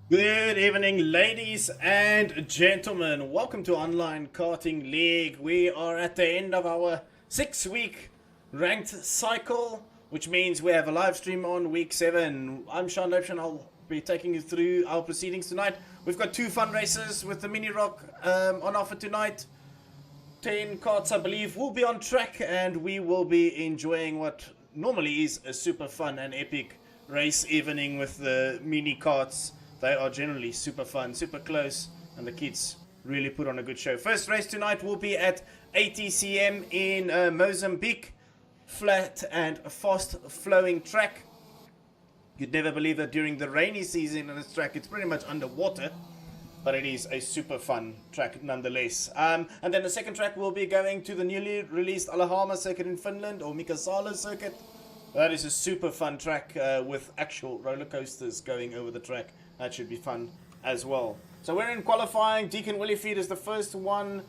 Good evening, ladies and gentlemen. Welcome to Online Karting League. We are at the end of our 6-week ranked cycle, which means we have a live stream on week 7. I'm Sean Lepsch and I'll be taking you through our proceedings tonight. We've got 2 fun races with the Mini Rock on offer tonight. 10 carts, I believe, will be on track, and we will be enjoying what normally is a super fun and epic race evening with the mini carts. They are generally super fun, super close, and the kids really put on a good show. First race tonight will be at ATCM in Mozambique. Flat and fast flowing track. You'd never believe that during the rainy season on this track it's pretty much underwater, but it is a super fun track nonetheless. And then the second track will be going to the newly released Alahama circuit in Finland, or Mika Salo circuit. That is a super fun track with actual roller coasters going over the track. That should be fun as well. So we're in qualifying. Deacon Willifeed is the first one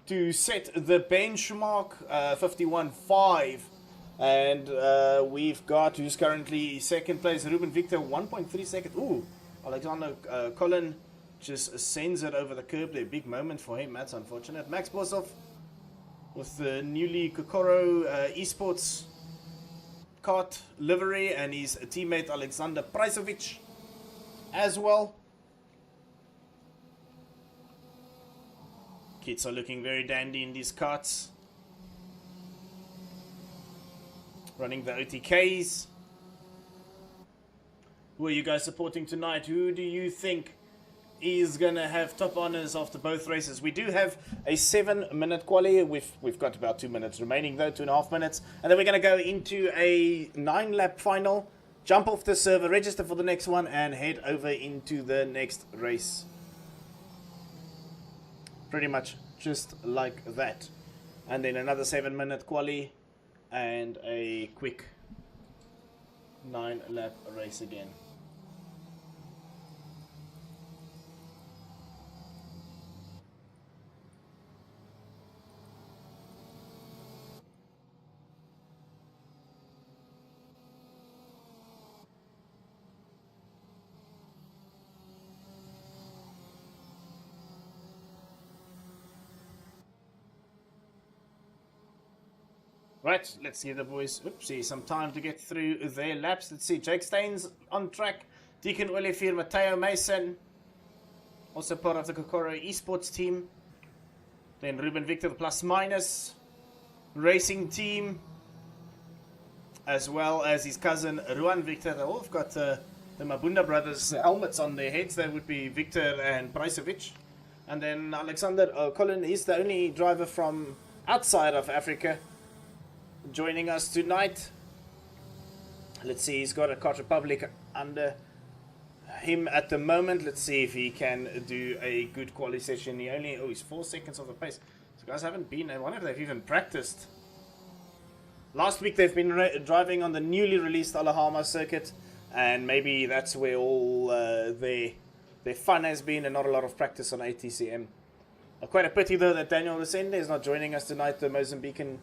to set the benchmark, 51.5. And we've got, who's currently second place, Ruben Victor, 1.3 seconds. Ooh, Alexander Colin just sends it over the curb there. Big moment for him. That's unfortunate. Max Bossoff with the newly Kokoro esports kart livery, and his teammate Alexander Pricevic as well. Kids are looking very dandy in these karts. Running the OTKs. Who are you guys supporting tonight? Who do you think is gonna have top honors after both races? We do have a 7-minute quali. We've got about 2 minutes remaining though, 2.5 minutes, and then we're gonna go into a 9-lap final, jump off the server, register for the next one, and head over into the next race. Pretty much just like that. And then another 7-minute quali and a quick 9-lap race again. Right, let's give the boys, some time to get through their laps. Let's see, Jake Staines on track. Deacon Willifeed, Matteo Mason, also part of the Kokoro esports team. Then Ruben Victor, the plus minus racing team, as well as his cousin Ruan Victor. They all have got the Mabunda brothers helmets on their heads. That would be Victor and Pricevic. And then Alexander Colin is the only driver from outside of Africa joining us tonight. Let's see, he's got a Kart Republic under him at the moment. Let's see if he can do a good quali session. He only, he's 4 seconds off the pace. So guys haven't been, I wonder if they've even practiced. Last week they've been driving on the newly released Alahama circuit, and maybe that's where all their fun has been, and not a lot of practice on ATCM. Quite a pity though that Daniel Resende is not joining us tonight, the Mozambican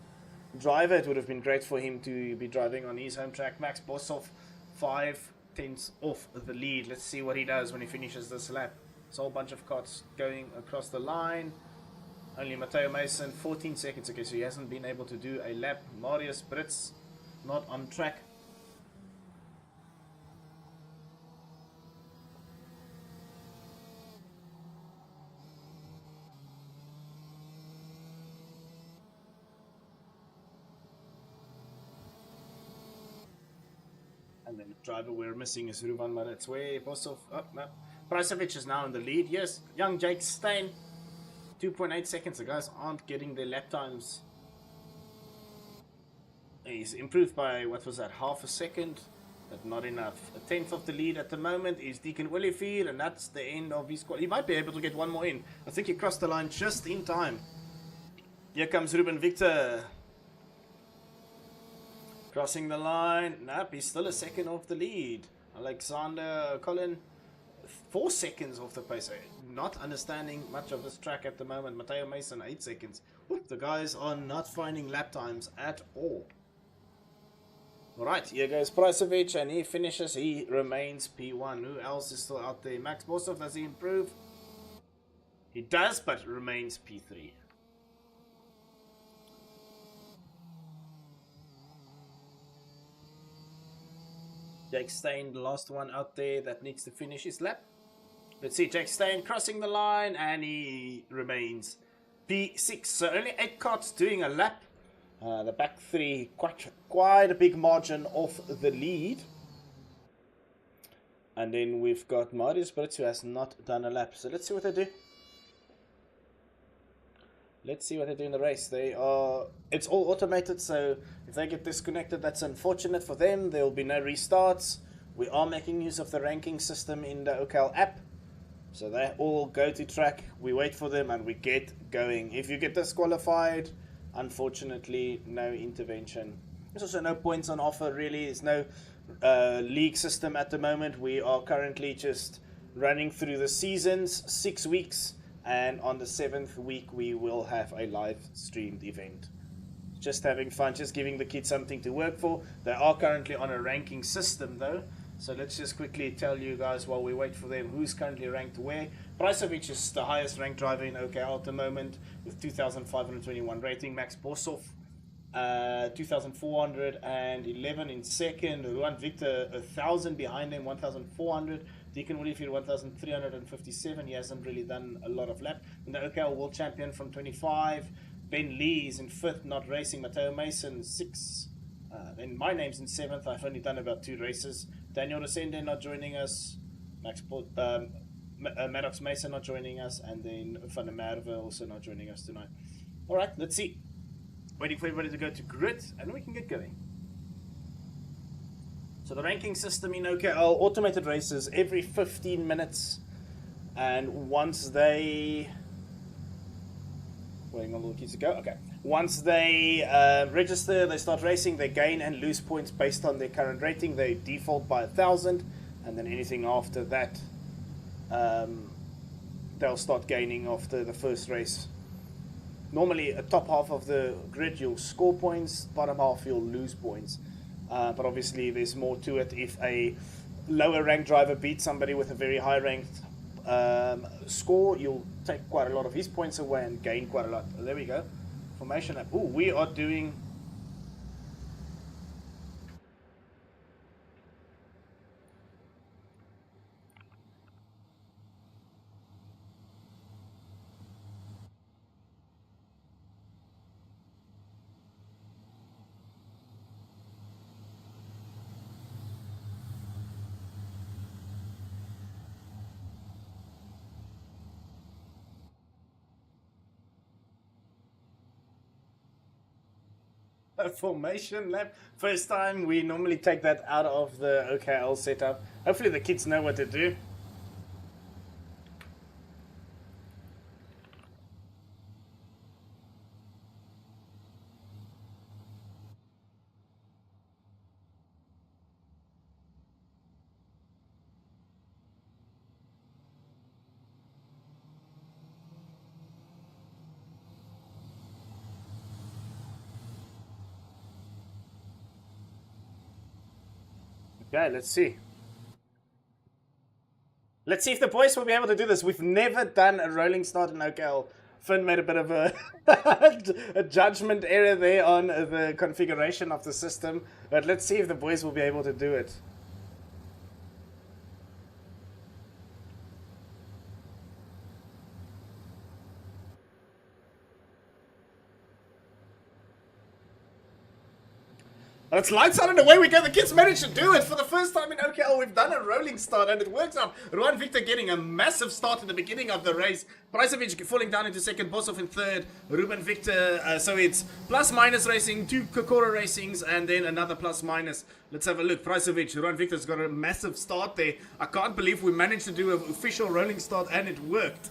driver. It would have been great for him to be driving on his home track. Max Bossoff 5/10 off the lead. Let's see what he does when he finishes this lap. It's a whole bunch of carts going across the line. Only Matteo Mason 14 seconds. Okay, so he hasn't been able to do a lap. Marius Brits not on track. And then the driver we're missing is Ruvan Maretswe. Bosov, no. Pricevic is now in the lead. Yes, young Jake Stein. 2.8 seconds. The guys aren't getting their lap times. He's improved by, what was that, half a second? But not enough. A 10th of the lead at the moment is Deacon Willifeed, and that's the end of his squad. He might be able to get one more in. I think he crossed the line just in time. Here comes Ruben Victor. Crossing the line. Nope, he's still a second off the lead. Alexander Colin, 4 seconds off the pace. Not understanding much of this track at the moment. Matteo Mason, 8 seconds. The guys are not finding lap times at all. Alright, here goes Pricevic, and he finishes. He remains P1. Who else is still out there? Max Bosov, does he improve? He does, but remains P3. Jake Stein, the last one out there that needs to finish his lap. Let's see, Jake Stein crossing the line, and he remains P6. So only 8 carts doing a lap. The back 3, quite a big margin off the lead. And then we've got Marius Brits, who has not done a lap. So let's see what they do. Let's see what they do in the race. It's all automated, so if they get disconnected, that's unfortunate for them. There will be no restarts. We are making use of the ranking system in the OKL app. So they all go to track, we wait for them, and we get going. If you get disqualified, unfortunately, no intervention. There's also no points on offer, really. There's no league system at the moment. We are currently just running through the seasons, 6 weeks. And on the 7th week, we will have a live streamed event. Just having fun, just giving the kids something to work for. They are currently on a ranking system, though. So let's just quickly tell you guys while we wait for them who's currently ranked where. Pricevic is the highest ranked driver in OKL at the moment with 2,521 rating. Max Bosov, 2,411 in second. Ruan Victor, 1,000 behind him, 1,400. Deacon Willifield, 1,357. He hasn't really done a lot of lap. And the OKL World Champion from 25. Ben Lee is in 5th, not racing. Matteo Mason, 6th. Then my name's in 7th. I've only done about 2 races. Daniel Resende not joining us. Maddox Mason not joining us. And then Van der Merwe also not joining us tonight. Alright, let's see. Waiting for everybody to go to grid, and we can get going. So the ranking system in OKL, automated races every 15 minutes. And once they... Waiting on the kids to go. Okay. Once they register, they start racing, they gain and lose points based on their current rating. They default by 1,000, and then anything after that, they'll start gaining after the first race. Normally, at top half of the grid, you'll score points, bottom half, you'll lose points. But obviously, there's more to it. If a lower ranked driver beats somebody with a very high ranked score, you'll take quite a lot of his points away and gain quite a lot. There we go. Formation lap. Oh, we are doing... a formation lap. First time, we normally take that out of the OKL setup. Hopefully the kids know what to do. Okay, let's see. Let's see if the boys will be able to do this. We've never done a rolling start in OKL. Finn made a bit of a, a judgment error there on the configuration of the system. But let's see if the boys will be able to do it. It's lights out and away we go. The kids managed to do it. For the first time in OKL, we've done a rolling start and it works out. Ruan Victor getting a massive start at the beginning of the race. Pricevic falling down into second, Bosov in third. Ruben Victor, so it's plus-minus racing, 2 Kokora racings, and then another plus-minus. Let's have a look. Pricevic, Ruan Victor's got a massive start there. I can't believe we managed to do an official rolling start and it worked.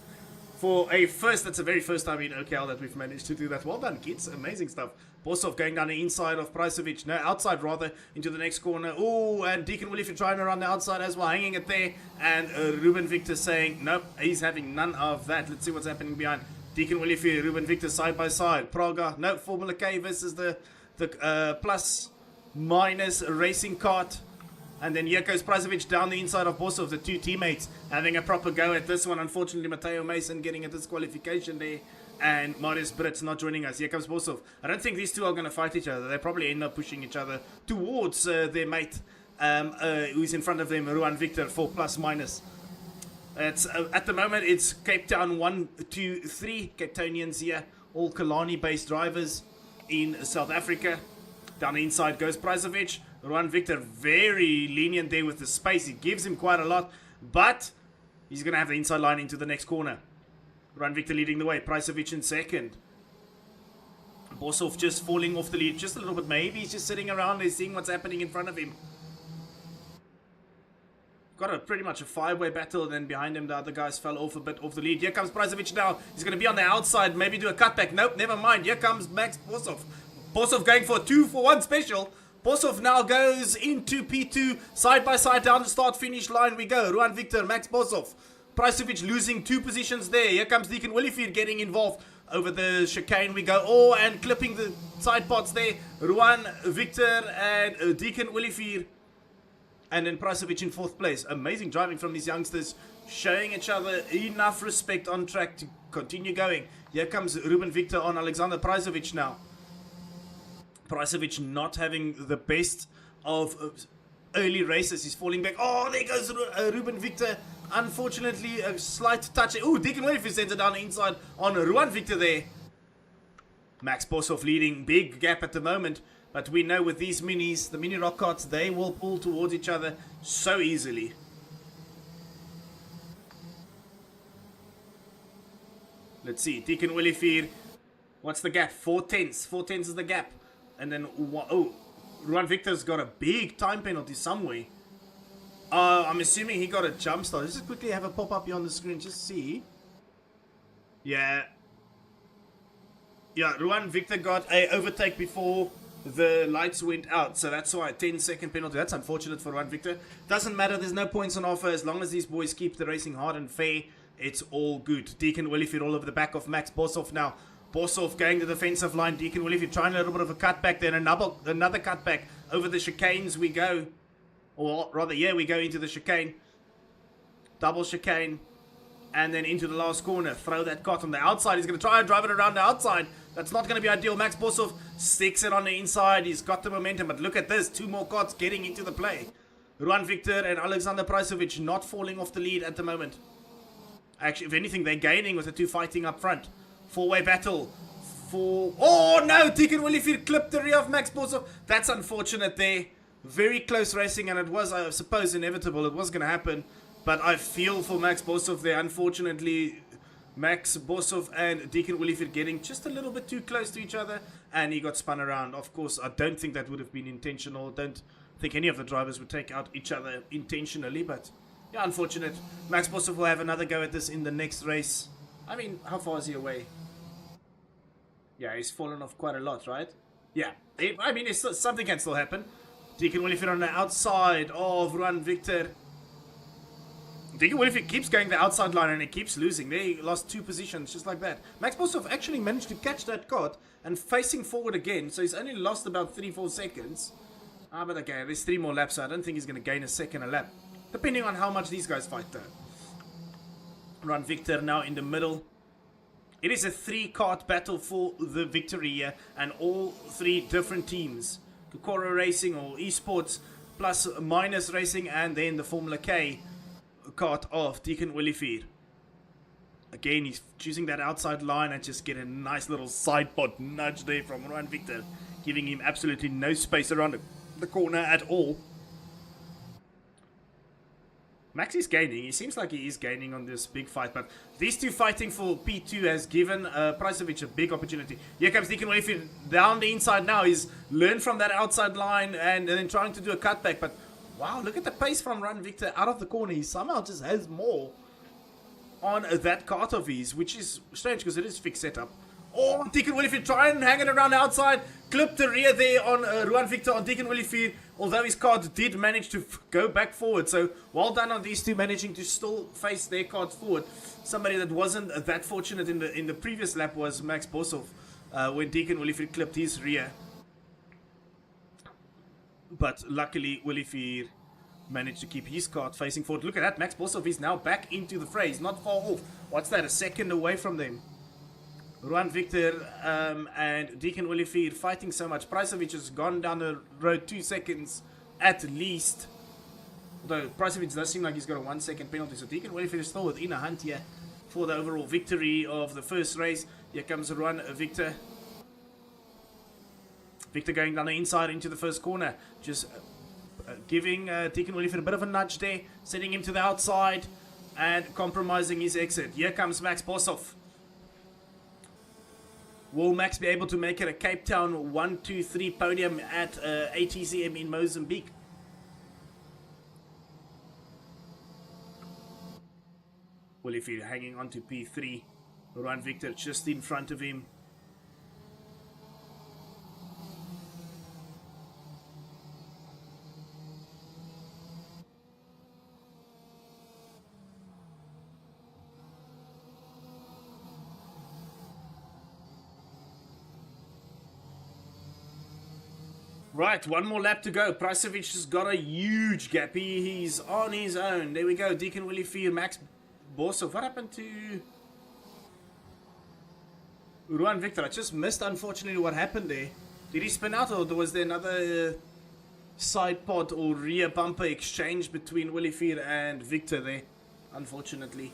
For a first, that's the very first time in OKL that we've managed to do that. Well done, kids. Amazing stuff. Bosov going down the inside of Pricevic. No, outside rather, into the next corner. Oh, and Deacon Willifield trying around the outside as well, hanging it there. And Ruben Victor saying, nope, he's having none of that. Let's see what's happening behind. Deacon Willifield, Ruben Victor side by side. Praga, no, Formula K versus the plus minus racing kart. And then here goes Prazovic down the inside of Bosov, the two teammates having a proper go at this one. Unfortunately, Matteo Mason getting a disqualification there. And Marius Brits not joining us. Here comes Bosov. I don't think these two are going to fight each other. They probably end up pushing each other towards their mate, who's in front of them, Ruan Victor, for plus minus. It's, at the moment, it's Cape Town 1, 2, 3 Cape Townians here. All Kalani-based drivers in South Africa. Down the inside goes Prazovic. Ruan Victor very lenient there with the space. He gives him quite a lot, but he's going to have the inside line into the next corner. Ruan Victor leading the way. Prazovic in second. Bosov just falling off the lead just a little bit. Maybe he's just sitting around there seeing what's happening in front of him. Got a pretty much a five-way battle, and then behind him the other guys fell off a bit off the lead. Here comes Prazovic now. He's going to be on the outside, maybe do a cutback. Nope, never mind. Here comes Max Bosov. Bosov going for a 2-for-1 special. Bosov now goes into P2, side by side down the start-finish line we go. Ruan Victor, Max Bosov. Prazovic losing 2 positions there. Here comes Deacon Willifeed getting involved. Over the chicane we go. Oh, and clipping the side pots there. Ruan Victor and Deacon Willifeed. And then Prazovic in 4th place. Amazing driving from these youngsters. Showing each other enough respect on track to continue going. Here comes Ruben Victor on Alexander Prazovic now. Prazovic not having the best of early races. He's falling back. Oh, there goes Ruben Victor. Unfortunately, a slight touch. Oh, Deacon Willifeed sends it down the inside on Ruan Victor there. Max Bosov leading. Big gap at the moment. But we know with these minis, the mini rock carts, they will pull towards each other so easily. Let's see. Deacon Willifeed. What's the gap? 4/10. 4/10 is the gap. And then, oh, Ruan Victor's got a big time penalty somewhere. I'm assuming he got a jump start. Let's just quickly have a pop up here on the screen. Just see. Yeah. Yeah, Ruan Victor got a overtake before the lights went out. So that's why a 10-second penalty. That's unfortunate for Ruan Victor. Doesn't matter. There's no points on offer. As long as these boys keep the racing hard and fair, it's all good. Deacon Willifeed all over the back of Max Bosov now. Bosov going to the defensive line. Deacon Willifeed trying a little bit of a cutback. Then another cutback. Over the chicanes we go. Or rather, yeah, we go into the chicane. Double chicane. And then into the last corner. Throw that cart on the outside. He's going to try and drive it around the outside. That's not going to be ideal. Max Bosov sticks it on the inside. He's got the momentum. But look at this. 2 more carts getting into the play. Ruan Victor and Alexander Prazovic not falling off the lead at the moment. Actually, if anything, they're gaining with the 2 fighting up front. 4-way battle. Oh, no. Deacon Willifeed clipped the rear of Max Bosov. That's unfortunate there. Very close racing, and it was, I suppose, inevitable. It was going to happen. But I feel for Max Bosov there. Unfortunately, Max Bosov and Deacon Willifeed getting just a little bit too close to each other, and he got spun around. Of course, I don't think that would have been intentional. Don't think any of the drivers would take out each other intentionally, but yeah, unfortunate. Max Bosov will have another go at this in the next race. I mean, how far is he away? Yeah, he's fallen off quite a lot, right? Yeah, I mean, something can still happen. Deacon Willifeed on the outside of Ruan Victor. Deacon Willifeed keeps going the outside line and he keeps losing. They lost 2 positions just like that. Max Bosov actually managed to catch that cart and facing forward again. So he's only lost about 3-4 seconds. But okay, there's 3 more laps, so I don't think he's going to gain a second a lap. Depending on how much these guys fight though. Ruan Victor now in the middle. It is a 3-kart battle for the victory here. And all 3 different teams. Kokoro Racing or Esports plus minus Racing, and then the Formula K kart of Deacon Willifeed. Again, he's choosing that outside line and just get a nice little side pot nudge there from Ruan Victor, giving him absolutely no space around the corner at all. Max is gaining. He seems like he is gaining on this big fight, but these 2 fighting for P2 has given Prazovic a big opportunity. Here comes Deacon Willifeed down the inside now. He's learned from that outside line and then trying to do a cutback, but wow, look at the pace from Ruan Victor out of the corner. He somehow just has more on that kart of his, which is strange because it is fixed setup. Oh, Deacon Willifeed trying and hanging around the outside. Clip the rear there on Ruan Victor on Deacon Willifeed. Although his kart did manage to go back forward. So well done on these 2 managing to still face their karts forward. Somebody that wasn't that fortunate in the previous lap was Max Bosov when Deacon Willifeed clipped his rear. But luckily, Olivier managed to keep his cart facing forward. Look at that, Max Bosov is now back into the fray. He's not far off. What's that, a second away from them? Ruan Victor and Deacon Olivier fighting so much. Pricevic has gone down the road 2 seconds at least. Although Pricevic does seem like he's got a 1 second penalty. So Deacon Olivier is still within a hunt here for the overall victory of the first race. Here comes Ruan Victor. Victor going down the inside into the first corner. Just giving Deacon Olivier a bit of a nudge there. Sending him to the outside and compromising his exit. Here comes Max Bosov. Will Max be able to make it a Cape Town 1, 2, 3 podium at ATCM in Mozambique? Olivier hanging on to P3. Ruan Victor just in front of him. Right, one more lap to go. Pricevic has got a huge gap. He's on his own. There we go. Deacon Olivier, Max Bosov. What happened to Ruan Victor? I just missed, unfortunately, what happened there. Did he spin out, or was there another side pod or rear bumper exchange between Olivier and Victor there? Unfortunately.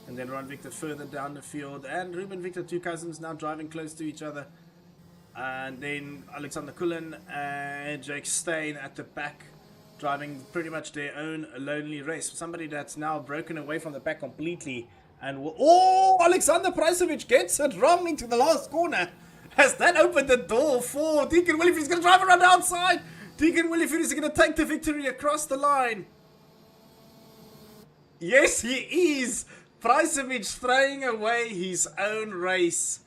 And then Ruan Victor further down the field. And Ruben Victor, two cousins, now driving close to each other. And then Alexander Kulin and Jake Steyn at the back, driving pretty much their own lonely race. Somebody that's now broken away from the pack completely. And oh, Alexander Pricevic gets it wrong into the last corner. Has that opened the door for Deacon Olivier? He's going to drive around the outside. Deacon Olivier is going to take the victory across the line. Yes, he is. Pricevic throwing away his own race.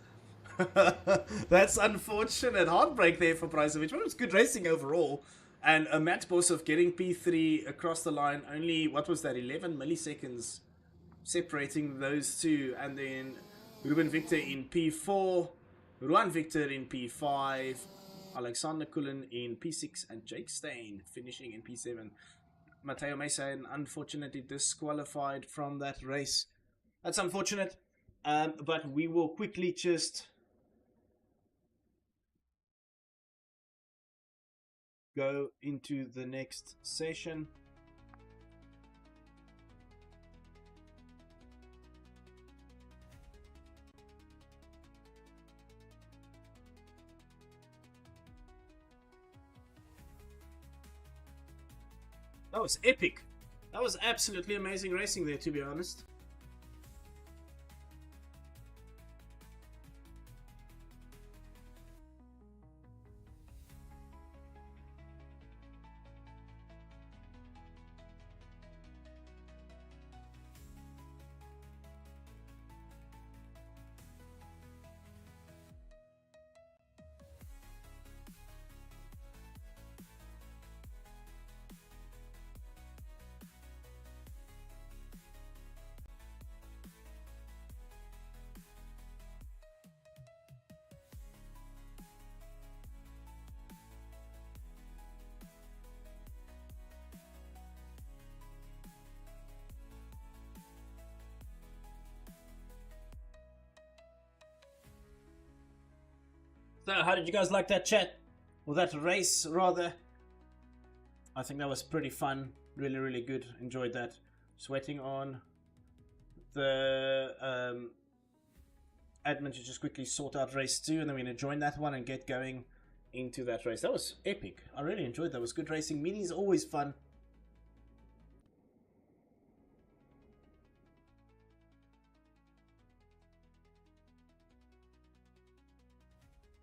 That's unfortunate. Heartbreak there for Pricevic. But it was good racing overall. And Max Bosov getting P3 across the line. Only, what was that, 11 milliseconds separating those two. And then Ruben Victor in P4. Ruan Victor in P5. Alexander Kulin in P6. And Jake Steyn finishing in P7. Matteo Mesa unfortunately disqualified from that race. That's unfortunate, but we will quickly just go into the next session. That was epic. That was absolutely amazing racing there, to be honest. So, how did you guys like that chat? Or that race, rather? I think that was pretty fun. Really, really good. Enjoyed that. Just waiting on the admin to just quickly sort out race 2. And then we're going to join that one and get going into that race. That was epic. I really enjoyed that. It was good racing. Minis always fun.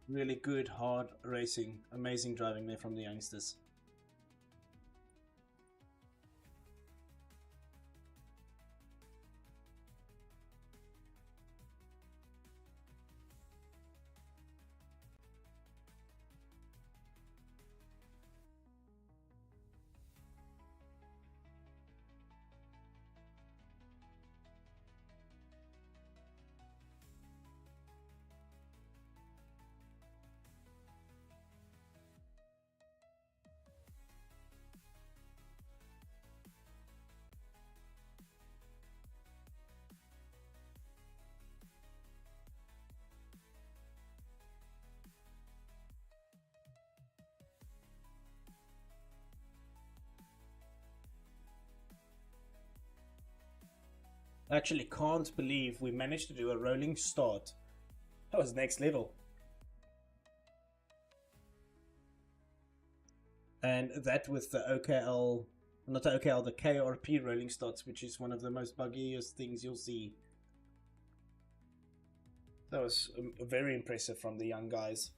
Really good, hard racing. Amazing driving there from the youngsters. I actually can't believe we managed to do a rolling start. That was next level. And that with the OKL, not the OKL, the KRP rolling starts, which is one of the most buggiest things you'll see. That was very impressive from the young guys.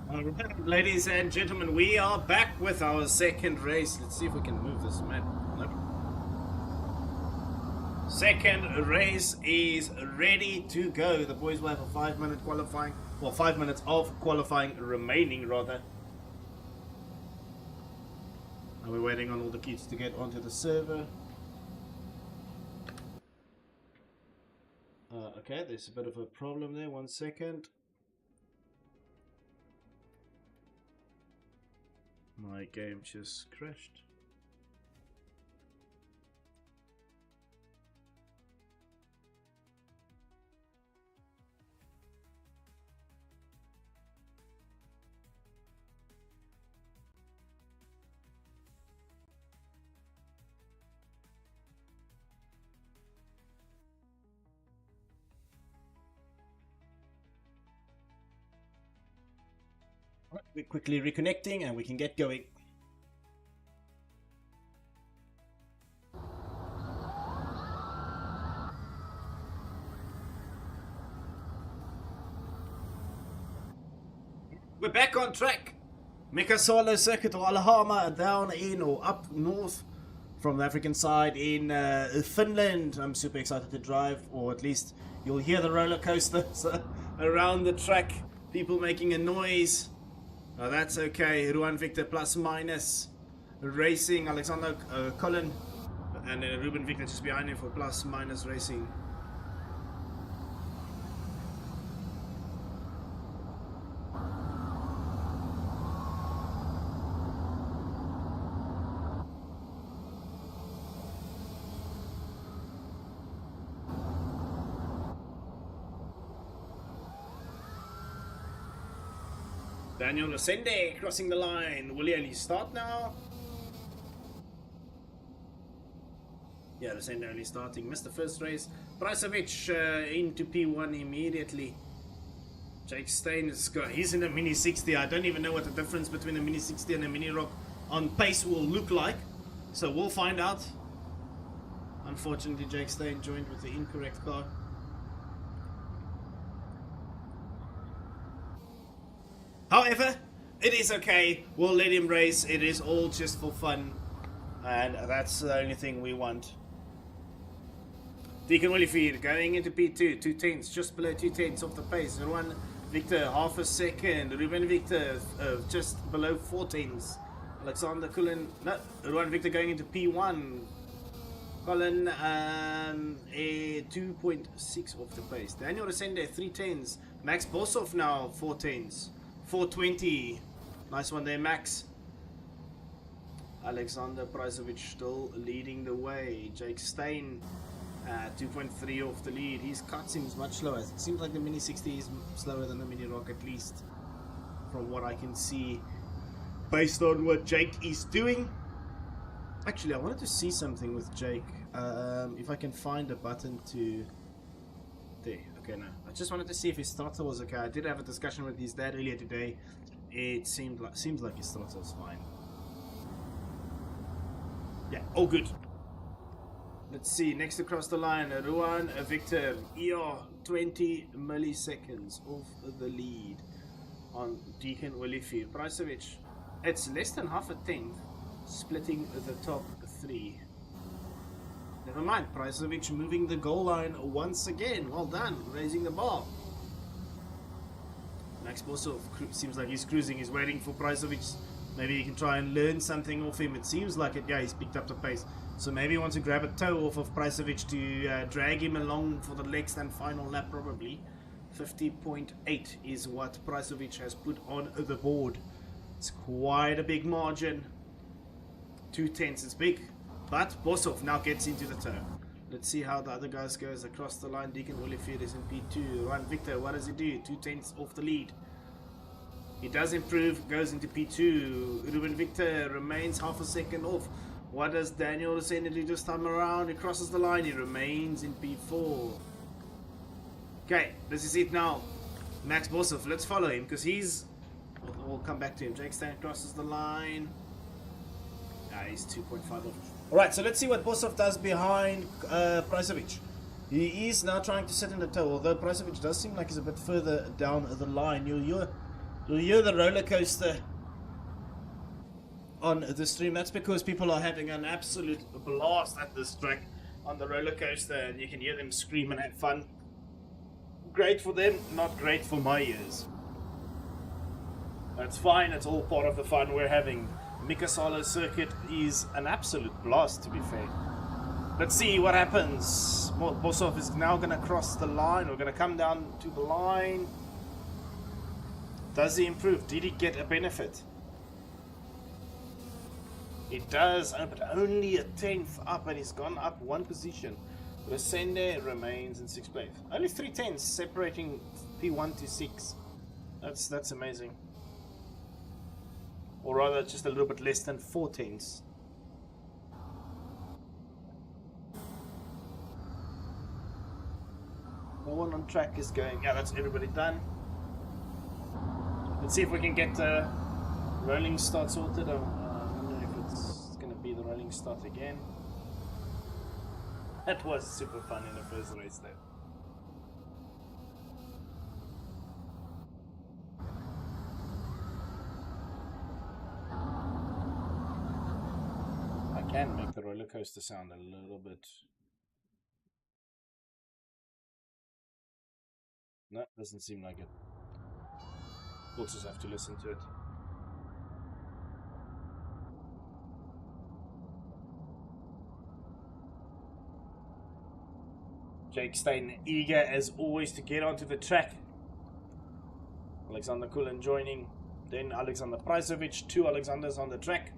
Alright, ladies and gentlemen, we are back with our second race. Let's see if we can move this map. Nope. Second race is ready to go. The boys will have a 5-minute qualifying, well, 5 minutes of qualifying remaining, rather. And we're waiting on all the kids to get onto the server. Okay, there's a bit of a problem there. 1 second. My game just crashed. We're quickly reconnecting and we can get going. We're back on track. Mika Salo circuit or Alahama down in or up north from the African side in Finland. I'm super excited to drive, or at least you'll hear the roller coasters around the track. People making a noise. Oh, that's okay. Ruan Victor plus minus racing. Alexander Colin and Ruben Victor just behind him for plus minus racing. Daniel Ascende crossing the line. Will he only start now? Yeah, Ascende only starting. Missed the first race. Brasovic into P1 immediately. Jake Stein he's in a Mini 60. I don't even know what the difference between a Mini 60 and a Mini Rock on pace will look like. So we'll find out. Unfortunately, Jake Stein joined with the incorrect car. However, it is okay. We'll let him race. It is all just for fun. And that's the only thing we want. Deacon Willifeed going into P2. 2 tenths, just below 2 tenths off the pace. Ruan Victor, half a second. Ruben Victor, just below 4 tenths. Alexander Cullen, no. Ruan Victor going into P1. Colin, 2.6 off the pace. Daniel Resende, 3 tenths. Max Bossoff now, 4 tenths. 420. Nice one there, Max. Alexander Prizovic still leading the way. Jake Stein, 2.3 off the lead. His cut seems much slower. It seems like the Mini 60 is slower than the Mini Rock, at least from what I can see based on what Jake is doing. Actually, I wanted to see something with Jake. If I can find a button to... There. Okay, no. I just wanted to see if his throttle was okay. I did have a discussion with his dad earlier today. It seems like his throttle's fine. Yeah, all good. Let's see. Next across the line, Ruan Victor. 20 milliseconds off the lead on Deacon Willifeed. Pricevic, it's less than half a tenth, splitting the top 3. Never mind, Pricevic moving the goal line once again. Well done, raising the bar. Max Bosov seems like he's cruising. He's waiting for Pricevic. Maybe he can try and learn something off him. It seems like it. Yeah, he's picked up the pace. So maybe he wants to grab a toe off of Pricevic to drag him along for the next and final lap, probably. 50.8 is what Pricevic has put on the board. It's quite a big margin. 2 tenths, it's big. But Bosov now gets into the turn. Let's see how the other guys goes across the line. Deacon Willifeed is in P2. Ruan Victor, what does he do? 2 tenths off the lead. He does improve, goes into P2. Ruben Victor remains half a second off. What does Daniel Resende do this time around? He crosses the line. He remains in P4. Okay, this is it now. Max Bosov, let's follow him because he's... We'll come back to him. Jake Stein crosses the line. He's 2.5 off. Alright, so let's see what Bosov does behind Pricevic. He is now trying to sit in the toe, although Pricevic does seem like he's a bit further down the line. You'll hear You'll hear the roller coaster on the stream. That's because people are having an absolute blast at this track on the roller coaster, and you can hear them scream and have fun. Great for them, not great for my ears. That's fine, it's all part of the fun we're having. Mika Salo circuit is an absolute blast, to be fair. Let's see what happens. Bosov is now going to cross the line. We're going to come down to the line. Does he improve? Did he get a benefit? It does, but only a 10th up, and he's gone up one position. Resende remains in 6th place. Only 3 tenths separating P1 to 6. That's amazing. Or rather, just a little bit less than 4 tenths. No one on track is going. Yeah, that's everybody done. Let's see if we can get the rolling start sorted. I don't know if it's going to be the rolling start again. That was super fun in the first race though. I can make the roller coaster sound a little bit. No, doesn't seem like it. We'll just have to listen to it. Jake Stein eager as always to get onto the track. Alexander Kulin joining. Then Alexander Prajzovic. 2 Alexanders on the track.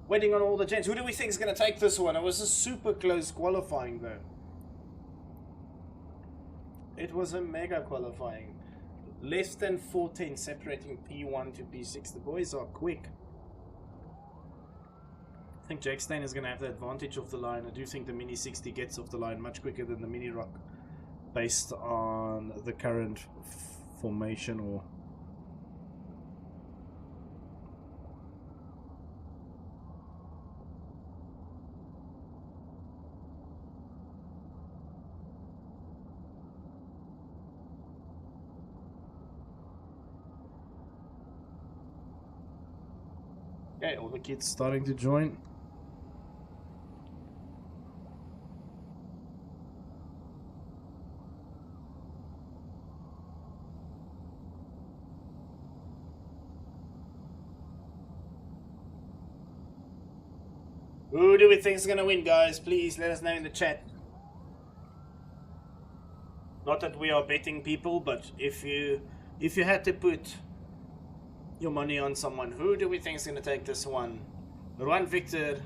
Waiting on all the gents. Who do we think is going to take this one? It was a super close qualifying though. It was a mega qualifying. Less than 14 separating P1 to P6. The boys are quick. I think Jake Stein is going to have the advantage of the line. I do think the Mini 60 gets off the line much quicker than the Mini Rock based on the current formation or... Okay, all the kids starting to join. Who do we think is going to win, guys? Please let us know in the chat. Not that we are betting people, but if you had to put your money on someone, who do we think is going to take this one? Ruan Victor,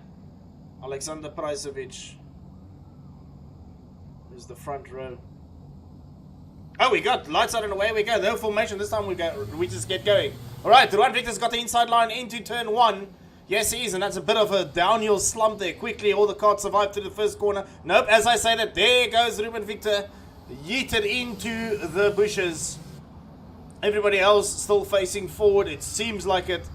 Alexander Prajzovic. Who's the front row? Oh, we got lights out and away we go. No formation this time. We just get going. All right, Ruan Victor's got the inside line into turn 1. Yes, he is, and that's a bit of a downhill slump there. Quickly, all the cars survive through the first corner. Nope, as I say that, there goes Ruben Victor, yeeted into the bushes. Everybody else still facing forward. It seems like it.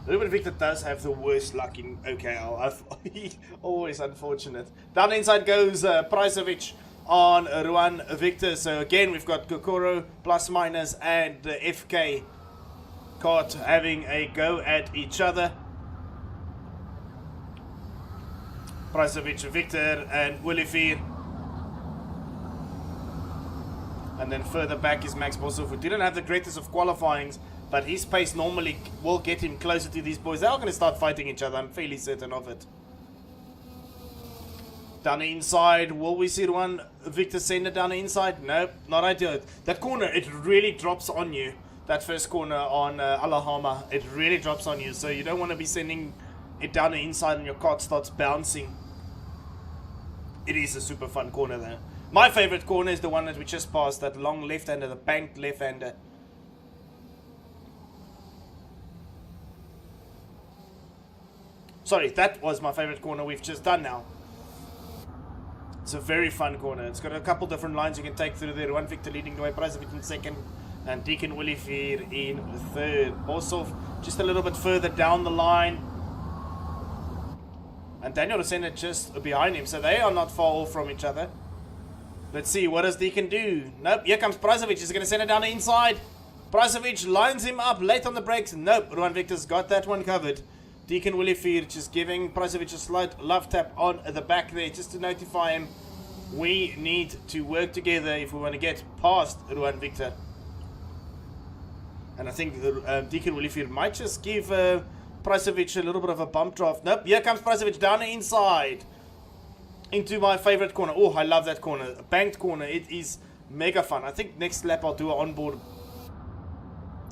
Ruben Victor does have the worst luck in OKL. Always unfortunate. Down the inside goes Prajzovic on Ruan Victor. So again, we've got Kokoro, plus minus, and the FK cart having a go at each other. Prajzovic, Victor, and Willifir. And then further back is Max Bosov, who didn't have the greatest of qualifyings, but his pace normally will get him closer to these boys. They are going to start fighting each other, I'm fairly certain of it. Down the inside, will we see one Victor send it down the inside? Nope, not ideal. That corner, it really drops on you. That first corner on Alahama, it really drops on you, so you don't want to be sending it down the inside and your cart starts bouncing. It is a super fun corner though. My favorite corner is the one that we just passed, that long left-hander, the banked left-hander. Sorry, that was my favorite corner we've just done now. It's a very fun corner. It's got a couple different lines you can take through there. One Victor leading the way, Prajzovic in second. and Deacon Willifear in third. Boshoff just a little bit further down the line, and Daniel Rosenda just behind him, so they are not far off from each other. Let's see, what does Deacon do? Nope, here comes Pricevic. He's going to send it down the inside. Pricevic lines him up late on the brakes. Nope, Ruan Victor's got that one covered. Deacon Willifear just giving Pricevic a slight love tap on the back there just to notify him we need to work together if we want to get past Ruan Victor. And I think Deacon Willifear might just give Pricevic a little bit of a bump draft. Nope, here comes Pricevic down the inside into my favorite corner. Oh, I love that corner. A banked corner. It is mega fun. I think next lap I'll do an onboard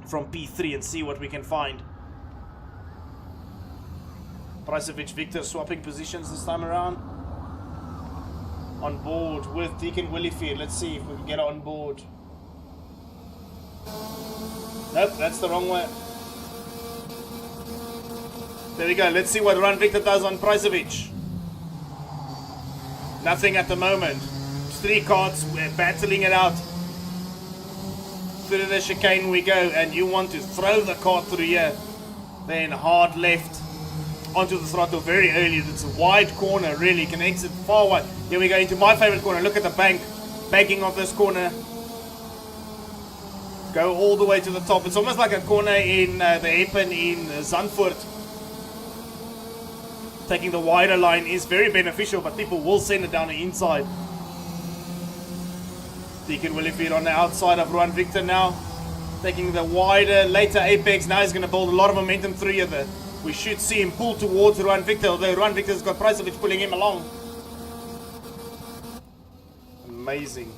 from P3 and see what we can find. Pricevic Victor swapping positions this time around. On board with Deacon Willifear. Let's see if we can get on board. Nope, that's the wrong way. There we go. Let's see what Ruan Victor does on Pricevic. Nothing at the moment. 3 carts, we're battling it out. Through the chicane we go, and you want to throw the cart through here. Then hard left onto the throttle very early. It's a wide corner, really. Can exit far wide. Here we go into my favorite corner. Look at the banking of this corner. Go all the way to the top. It's almost like a corner in the hairpin in Zandvoort. Taking the wider line is very beneficial, but people will send it down the inside. Deacon Willifear on the outside of Ruan Victor now. Taking the wider, later apex. Now he's going to build a lot of momentum through here. We should see him pull towards Ruan Victor, although Ruan Victor's got Pricevic pulling him along. Amazing.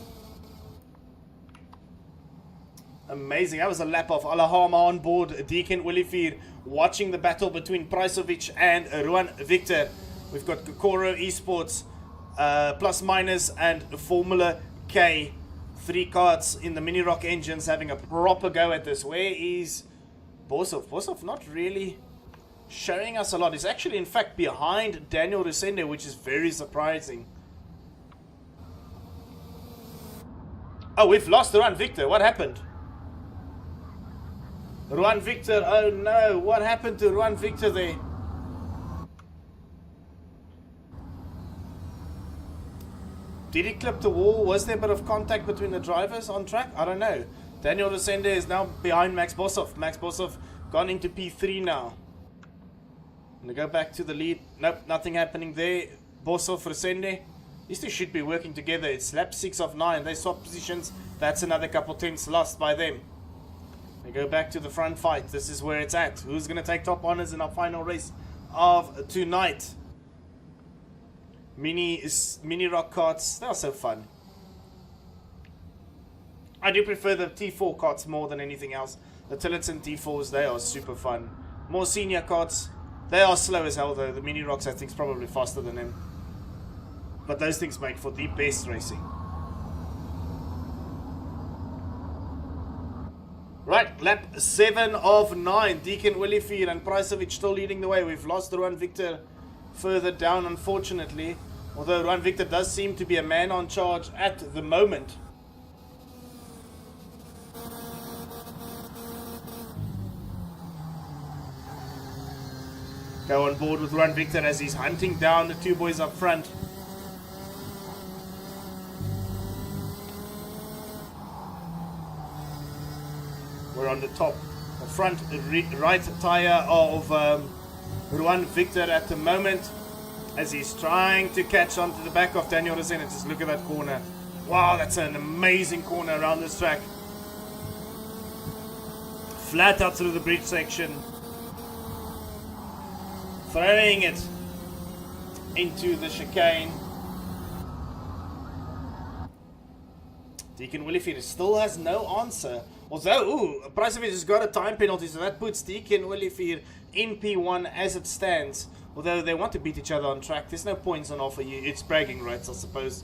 Amazing. That was a lap of Alahama on board. Deacon Willifear watching the battle between Pricevic and Ruan Victor. We've got Kokoro Esports, Plus Minus, and Formula K. 3 carts in the Mini Rock engines having a proper go at this. Where is Boshoff? Boshoff not really showing us a lot. He's actually, in fact, behind Daniel Rusende, which is very surprising. Oh, we've lost Ruan Victor. What happened? Ruan Victor, oh no, what happened to Ruan Victor there? Did he clip the wall? Was there a bit of contact between the drivers on track? I don't know. Daniel Rusende is now behind Max Boshoff. Max Boshoff gone into P3 now. I'm going to go back to the lead. Nope, nothing happening there. Boshoff, Rusende. These two should be working together. It's lap 6 of 9. They swap positions. That's another couple tenths lost by them. They go back to the front fight. This is where it's at. Who's going to take top honors in our final race of tonight? Mini rock carts. They are so fun. I do prefer the T4 carts more than anything else. The Tillotson T4s, they are super fun. More senior carts. They are slow as hell though. The Mini Rocks I think is probably faster than them. But those things make for the best racing. Right, lap 7 of 9. Deacon Willifear and Pricevic still leading the way. We've lost Ruan Victor further down, unfortunately. Although Ruan Victor does seem to be a man on charge at the moment. Go on board with Ruan Victor as he's hunting down the 2 boys up front. We're on the top, the front right tire of Ruan Victor at the moment as he's trying to catch onto the back of Daniel Rusende. Just look at that corner. Wow, that's an amazing corner around this track. Flat out through the bridge section. Throwing it into the chicane. Deacon Willifear still has no answer. Although, Pricevic has got a time penalty, so that puts Deacon Willifear in P1 as it stands. Although they want to beat each other on track, there's no points on offer. It's bragging rights, I suppose.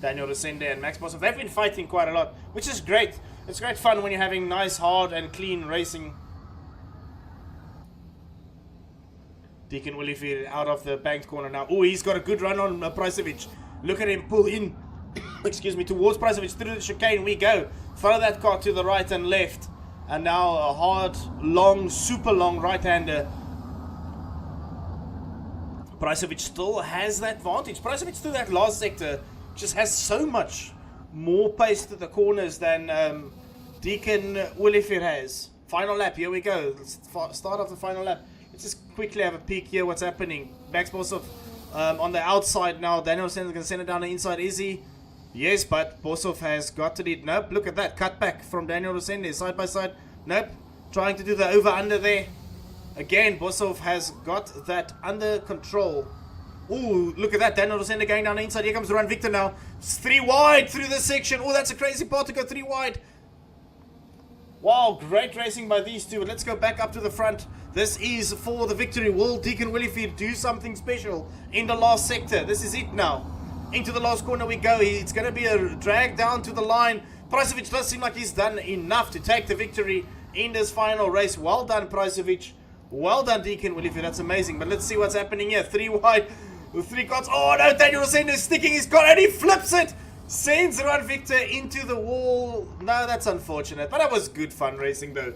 Daniel Rusende and Max Boshoff, they've been fighting quite a lot, which is great. It's great fun when you're having nice, hard, and clean racing. Deacon Willifear out of the banked corner now. Oh, he's got a good run on Pricevic. Look at him pull in, excuse me, towards Pricevic. Through the chicane we go. Throw that car to the right and left. And now a hard, long, super long right-hander. Pricevic still has that advantage. Pricevic through that last sector just has so much more pace to the corners than Deacon Williford has. Final lap, here we go. Let's start off the final lap. Let's just quickly have a peek here what's happening. Max Bosov on the outside now. Daniel Sender's going to send it down the inside. Is he? Yes, but Bosov has got to lead. Nope, look at that. Cut back from Daniel Rosende. Side by side. Nope. Trying to do the over-under there. Again, Bosov has got that under control. Ooh, look at that. Daniel Rosende going down the inside. Here comes Run Victor now. It's 3 wide through this section. Oh, that's a crazy part to go 3 wide. Wow, great racing by these two. Let's go back up to the front. This is for the victory. Will Deacon Williford do something special in the last sector? This is it now. Into the last corner we go. It's going to be a drag down to the line. Pricevic does seem like he's done enough to take the victory in this final race. Well done, Pricevic. Well done, Deacon Williford. That's amazing. But let's see what's happening here. 3 wide with 3 cars. Oh no, Daniel Rosende is sticking his car and he flips it. Sends Run Victor into the wall. No, that's unfortunate. But that was good fun racing though.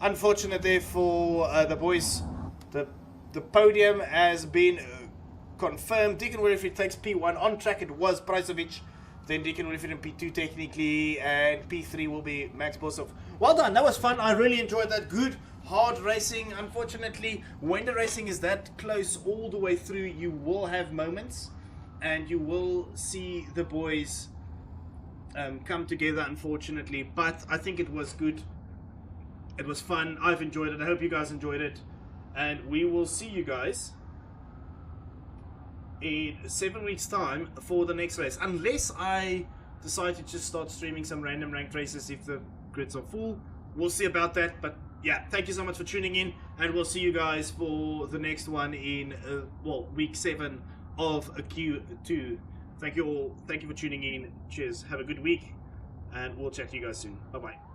Unfortunate there for the boys. The podium has been confirmed. Deacon Williford takes P1. On track it was Pricevic. Then Deacon Williford in P2 technically. And P3 will be Max Bosov. Well done. That was fun. I really enjoyed that. Good, hard racing. Unfortunately, when the racing is that close all the way through, you will have moments. And you will see the boys come together, unfortunately. But I think it was good. It was fun. I've enjoyed it. I hope you guys enjoyed it. And we will see you guys in 7 weeks' time for the next race. Unless I decide to just start streaming some random ranked races if the grids are full. We'll see about that. But yeah, thank you so much for tuning in. And we'll see you guys for the next one in, week 7 of a Q2. Thank you all. Thank you for tuning in. Cheers. Have a good week. And we'll chat to you guys soon. Bye-bye.